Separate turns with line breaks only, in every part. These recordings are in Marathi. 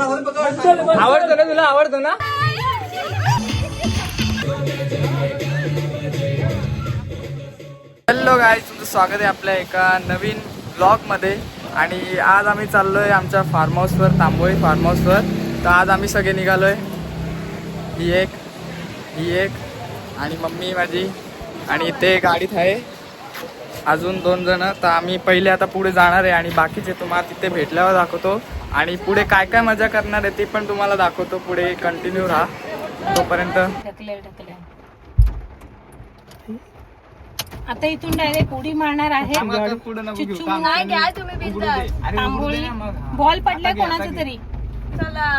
आवडतो ना तुला, आवडतो ना. हॅलो गाईज, तुमचं स्वागत आहे आपल्या एका नवीन ब्लॉगमध्ये. आणि आज आम्ही चाललोय आमच्या फार्म हाऊसवर, तांबोळी फार्म हाऊसवर. तर आज आम्ही सगळे निघालोय. ही एक आणि मम्मी माझी, आणि ते गाडीत आहे अजून 2 जण. तर आम्ही पहिले आता पुढे जाणार आहे आणि बाकीचे तुम्हाला तिथे भेटल्यावर दाखवतो. आणि पुढे काय काय मजा करणार आहे ते पण तुम्हाला दाखवतो. पुढे कंटिन्यू राहा तोपर्यंत.
आता इथून डायरेक्ट उडी मारणार आहे. बॉल पडलाय कोणाचा तरी. चला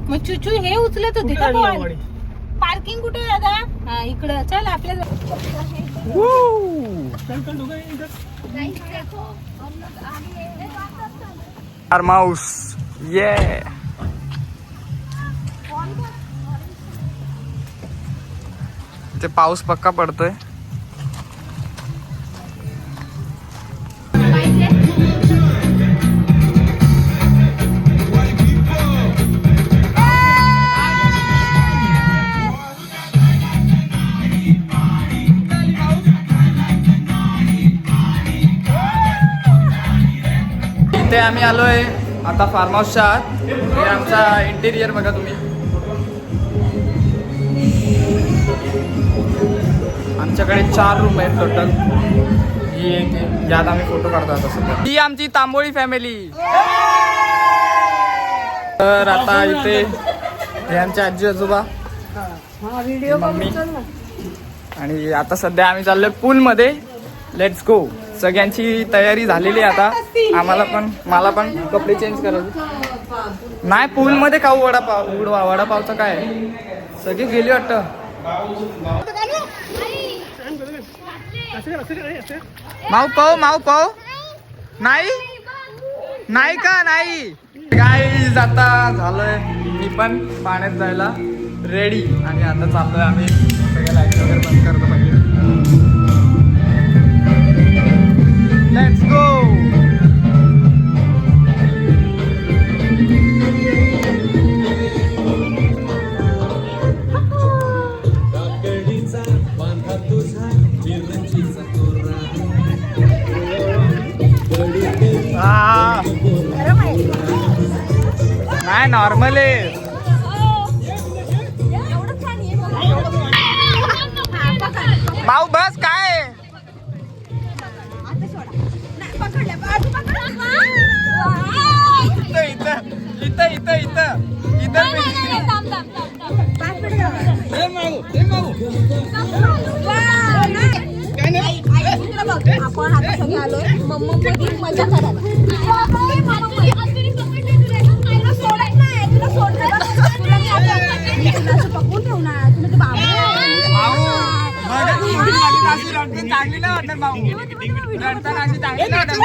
मग चुचू हे उचलत होते का बॉल. पार्किंग कुठे दादा. हा इकडं. चल आपल्या
फार्म हाऊस. ये ते पाऊस पक्का पडतोय. इथे आम्ही आलोय आता फार्म हाऊसच्या आत. हे आमचा इंटेरियर बघा तुम्ही. आमच्याकडे 4 रूम आहेत टोटल. ही एक आहे, यात आम्ही फोटो काढतो आता सध्या. ही आमची तांबोळी फॅमिली. तर आता इथे हे आमचे आजी आजोबा, मम्मी. आणि आता सध्या आम्ही चाललोय पूल मध्ये. Let's go. सगळ्यांची तयारी झालेली आहे आता. मला पण कपडे चेंज करायचे. नाही पूल मध्ये खाऊ वडापाव. वडापावचं काय, सगळे गेले वाटतं. माऊ पाव नाही का. नाही गाईज, आता झालोय मी पण पाण्यात जायला रेडी. आणि आता चाललोय आम्ही. सगळे लाईट वगैरे बंद करतो पाहिजे. Let's go. नाही नॉर्मल आहे. भाऊ बस काय.
आपण आता सगळे आलोय मम्मी मजा करायला. पकडून ठेवणार तुला ते बाबा
चांगली ना वाटणार भाऊ. रडताना अशी चांगली ना वाटणार.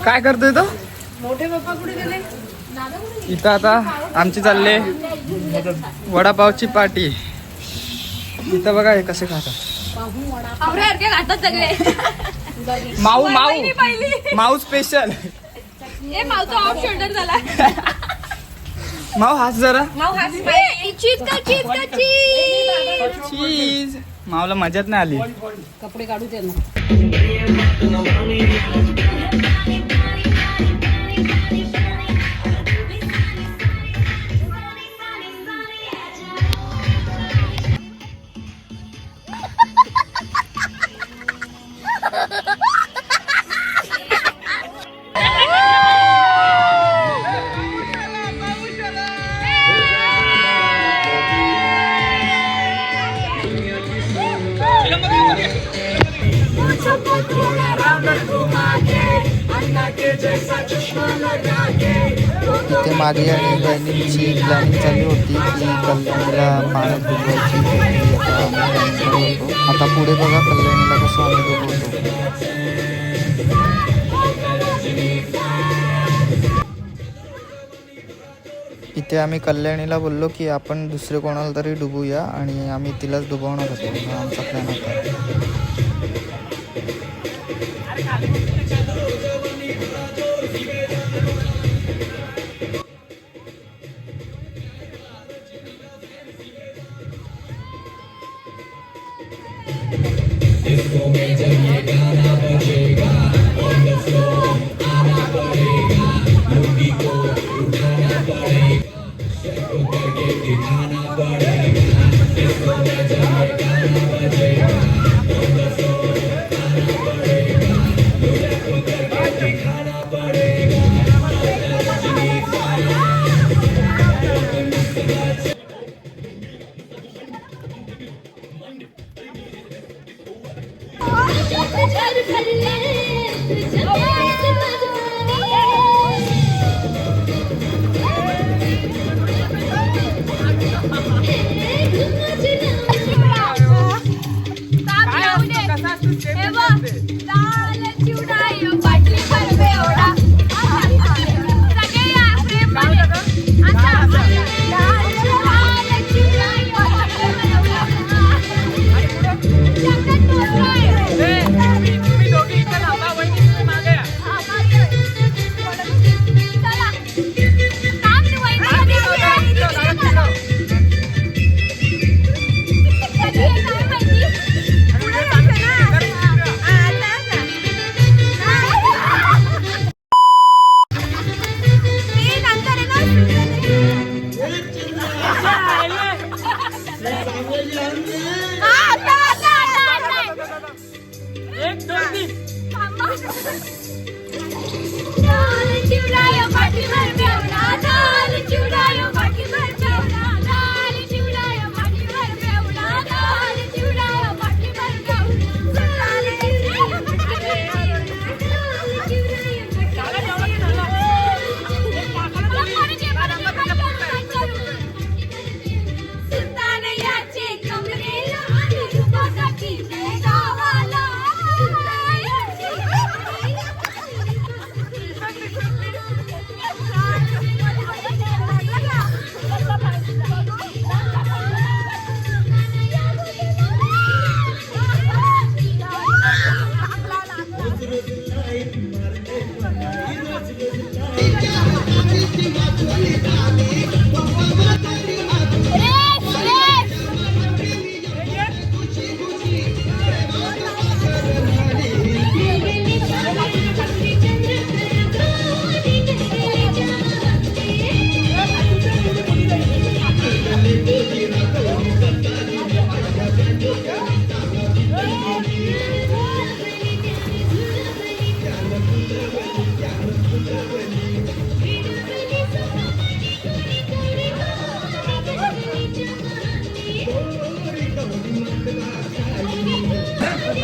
काय करतोय तो.
मोठे पप्पा कुठे गेले.
इथं आता आमची चालले वडापावची पार्टी. इथं बघा हे कसे खातात. माऊ स्पेशल. माऊ हास जरा. चीज. माऊला मजाच नाही आली.
कपडे काढू दे ना.
जैसा चश्मा लगा के
इथे माझी आणि बहिणींची प्लॅनिंग चालू होती की कल्याणीला पाण्यात डुबवायची. आता पुढे बघा कल्याणीला कसं आम्ही डुबवतो. इथे आम्ही कल्याणीला बोललो की आपण दुसरे कोणाला तरी डुबूया आणि आम्ही तिलाच डुबवणार होतो. हा आमचा प्लॅन होता.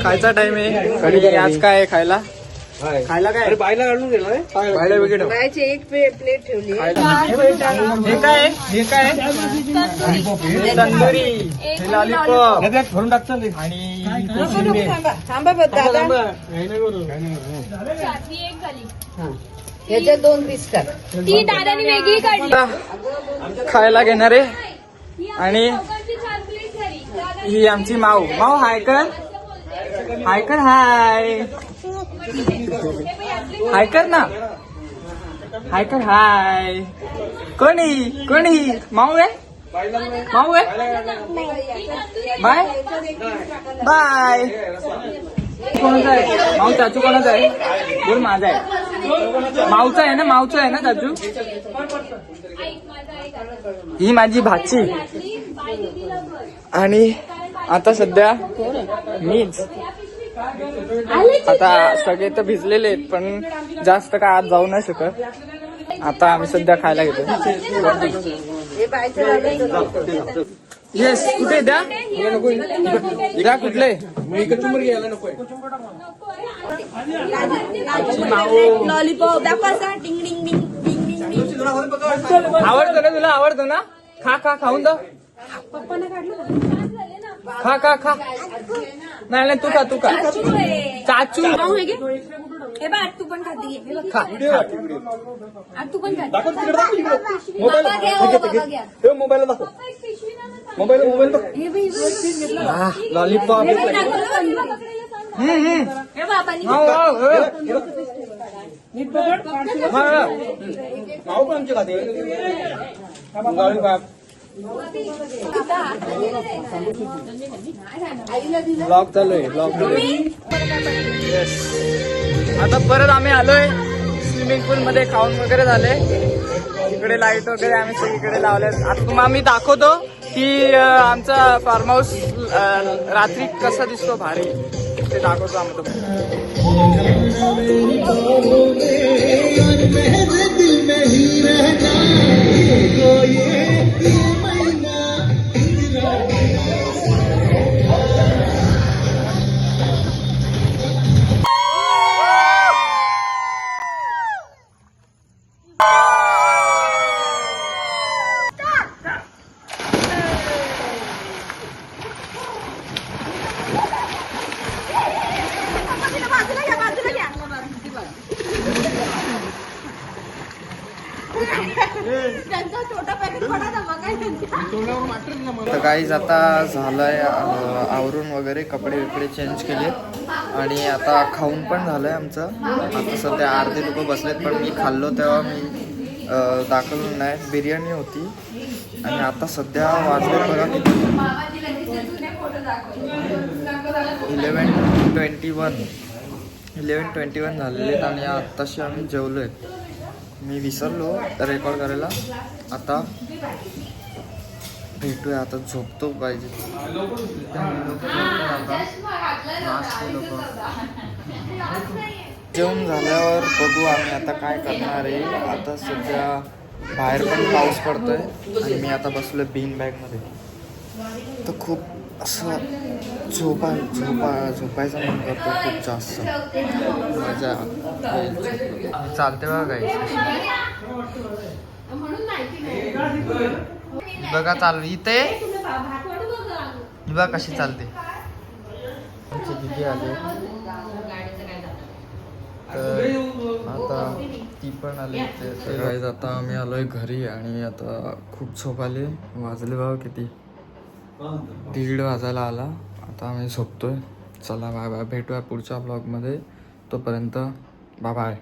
खायचा टाइम आहे. कधी आज काय आहे खायला? खायला काय?
बायला काढून गेला
बायला वगैरे
बायची एक प्लेट ठेवली.
हे काय? हे काय? तंदुरी, लॉलीपॉप
भरून टाकचाल
आणि
थांबा बघ दादा, याच्यात 2 पीस टाक.
ती दादानी वेगळी काढली.
खायला घेणार आहे. आणि ही आमची माऊ. माऊ हाय कर, हाय कर, हाय हाय कर ना, हाय कर, हाय. कोणी कोणी माऊ आहे, माऊ आहे. Bye bye. कोणाचा आहे माऊ? चाचू कोणाचा आहे? बोल माझा आहे. माऊचा आहे ना, माऊचा आहे ना चाचू. ही माझी भाची. आणि आता सध्या मीच. आता सगळे तर भिजलेले आहेत पण जास्त काय आत जाऊ नाही शकत. आता आम्ही सध्या खायला घेतो. येस, कुठे द्या द्या, कुठले
लॉलीपॉप दाखवा. डिंग डिंग डिंग डिंग डिंग.
आवडतो ना तुला, आवडतो ना? खा खा, खाऊन जा. खा खा खा. नाही नाही, तू खा तू खा. चाचू
हे बघ तू पण खाती
खा.
तू पण खाती
मोबाईल दाखव. Mobile
lollipop.
हे बाबांनी
नाव पण आमचे खाते लॉलीपॉप.
ब्लॉग चालू आहे, ब्लॉग चालू आहे. Yes. आता परत आम्ही आलोय स्विमिंग पूल मध्ये. खाऊन वगैरे झाले. इकडे लाईट वगैरे आम्ही सगळीकडे लावले. आता तुम्हाला मी दाखवतो की आमचा फार्म हाऊस रात्री कसा दिसतो भारी, ते दाखवतो आम्ही तुम्हाला. तर गाईज आता झालंय आवरून वगैरे, कपडे बिपडे चेंज केले आणि आता खाऊन पण झालंय आमचं. आता सध्या अर्धे लोक बसलेत, पण मी खाल्लो तेव्हा मी दाखवलं नाही. बिर्याणी होती आणि आता सध्या वाजले बघा किती, 11:21 झालेले आहेत आणि आत्ताशी आम्ही जेवलोय. मी विसरलो रेकॉर्ड करायला. आता भेटूया, आता झोपतो पाहिजे. जेवण झाल्यावर बघू आम्ही आता काय करणार आहे. आता सध्या बाहेर पण पाऊस पडतोय आणि मी आता बसलोय बीन बॅगमध्ये. तर खूप असं झोपायचं मन करतो खूप जास्त. मजा चालते बघा काही. बघा चालू इथे बघा कशी चालते. आमची दिदी आली तर आता ती पण आली. आता आम्ही आलोय घरी आणि आता खूप झोप आली. वाजले बघा किती, 1:30 वाजायला आला. आता आम्ही झोपतोय. चला बाय बाय, भेटूया पुढच्या ब्लॉगमध्ये. तोपर्यंत बाय बाय.